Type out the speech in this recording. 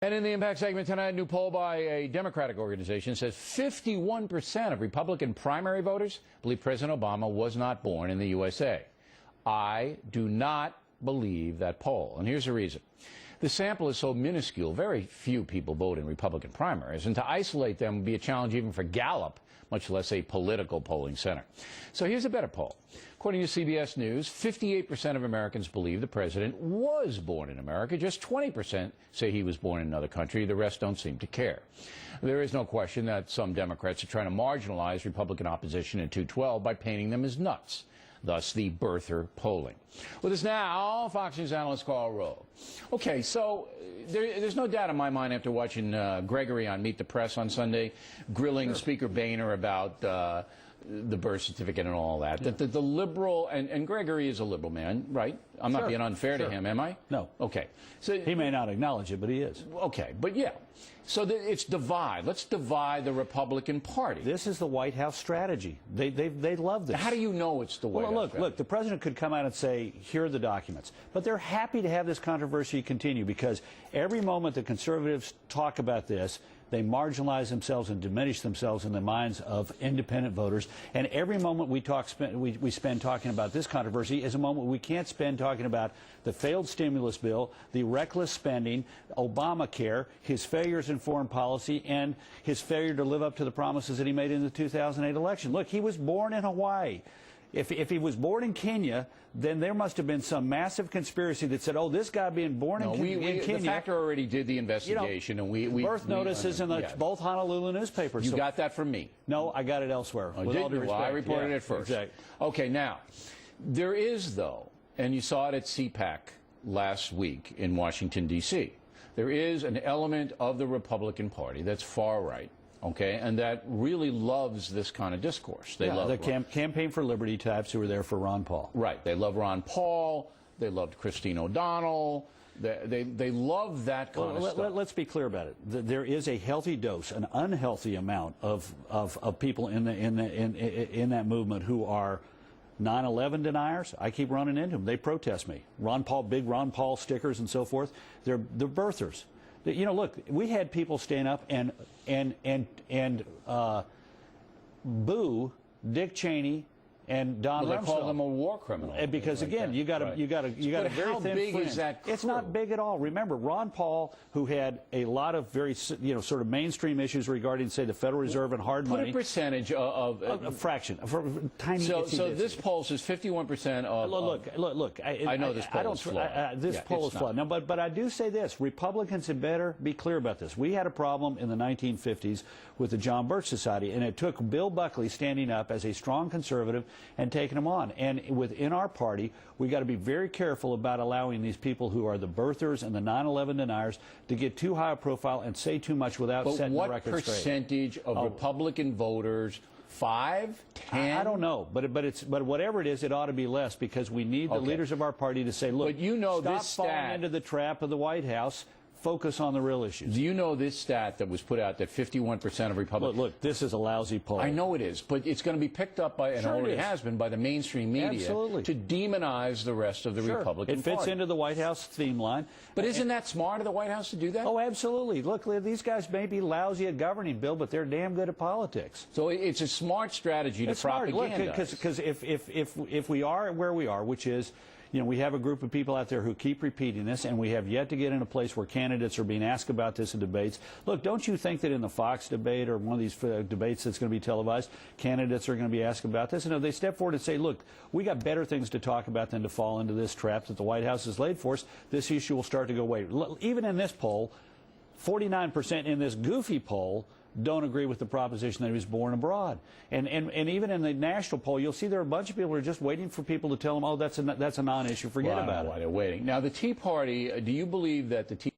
And in the Impact segment tonight, a new poll by a Democratic organization says 51% of Republican primary voters believe President Obama was not born in the USA. I do not believe that poll, and here's the reason. The sample is so minuscule, very few people vote in Republican primaries, and to isolate them would be a challenge even for Gallup, much less a political polling center. So here's a better poll. According to CBS News, 58% of Americans believe the president was born in America. Just 20% say he was born in another country. The rest don't seem to care. There is no question that some Democrats are trying to marginalize Republican opposition in 212 by painting them as nuts. Thus, the birther polling. With us now, Fox News analyst Karl Rove. Okay, so there's no doubt in my mind after watching Gregory on Meet the Press on Sunday, grilling Speaker Boehner about the birth certificate and all that, that the liberal, and Gregory is a liberal man, right? I'm not being unfair to him, am I? No. Okay. So he may not acknowledge it, but he is. Okay, but yeah. So it's divide. Let's divide the Republican Party. This is the White House strategy. They love this. How do you know it's the White House strategy? Look, the president could come out and say, here are the documents. But they're happy to have this controversy continue because every moment the conservatives talk about this, they marginalize themselves and diminish themselves in the minds of independent voters. And every moment we spend talking about this controversy is a moment we can't spend talking about the failed stimulus bill, the reckless spending, Obamacare, his failures in foreign policy, and his failure to live up to the promises that he made in the 2008 election. Look, he was born in Hawaii. If he was born in Kenya, then there must have been some massive conspiracy that said, oh, this guy being born in Kenya. The Factor already did the investigation. And we birth notices in both Honolulu newspapers. You got that from me? No, I got it elsewhere. Oh, with all due respect. Well, I reported it first. Exactly. Okay, now, there is, though, and you saw it at CPAC last week in Washington, D.C., there is an element of the Republican Party that's far right. Okay, and that really loves this kind of discourse. They love the campaign for liberty types who were there for Ron Paul. Right. They love Ron Paul. They loved Christine O'Donnell. They love that kind of stuff. Let's be clear about it. There is a healthy dose, an unhealthy amount of people in that movement who are 9/11 deniers. I keep running into them. They protest me. Ron Paul, big Ron Paul stickers and so forth. They're birthers. You know, look, we had people stand up and boo Dick Cheney and Don Rumsfeld. They call them a war criminal. Because again, you got a very thin how big is that crew? It's not big at all. Remember, Ron Paul, who had a lot of very sort of mainstream issues regarding, say, the Federal Reserve and hard money. Put a percentage of a fraction, tiny. So this poll says 51% of. Look. I know this poll is flawed. This poll is flawed. Now, but I do say this: Republicans had better be clear about this. We had a problem in the 1950s with the John Birch Society, and it took Bill Buckley standing up as a strong conservative and taking them on. And within our party, we got to be very careful about allowing these people who are the birthers and the 9/11 deniers to get too high a profile and say too much without setting the record straight. What percentage of Republican voters? 5, 10? I don't know, but whatever it is, it ought to be less because we need the leaders of our party to say, look, stop falling into the trap of the White House. Focus on the real issues. Do you know this stat that was put out that 51% of Republicans... Look, this is a lousy poll. I know it is, but it's going to be picked up by, and already has been, by the mainstream media to demonize the rest of the Republican Party. It fits into the White House theme line. But isn't that smart of the White House to do that? Oh, absolutely. Look, these guys may be lousy at governing, Bill, but they're damn good at politics. So it's a smart strategy to propagandize. Because if we are where we are, which is... You know, we have a group of people out there who keep repeating this, and we have yet to get in a place where candidates are being asked about this in debates. Look, don't you think that in the Fox debate or one of these debates that's going to be televised, candidates are going to be asked about this? And if they step forward and say, look, we got better things to talk about than to fall into this trap that the White House has laid for us, this issue will start to go away. Even in this poll, 49% in this goofy poll don't agree with the proposition that he was born abroad. And even in the national poll, you'll see there are a bunch of people who are just waiting for people to tell them, oh, that's a non-issue, forget about it. Why they're waiting. Now, the Tea Party, do you believe that the Tea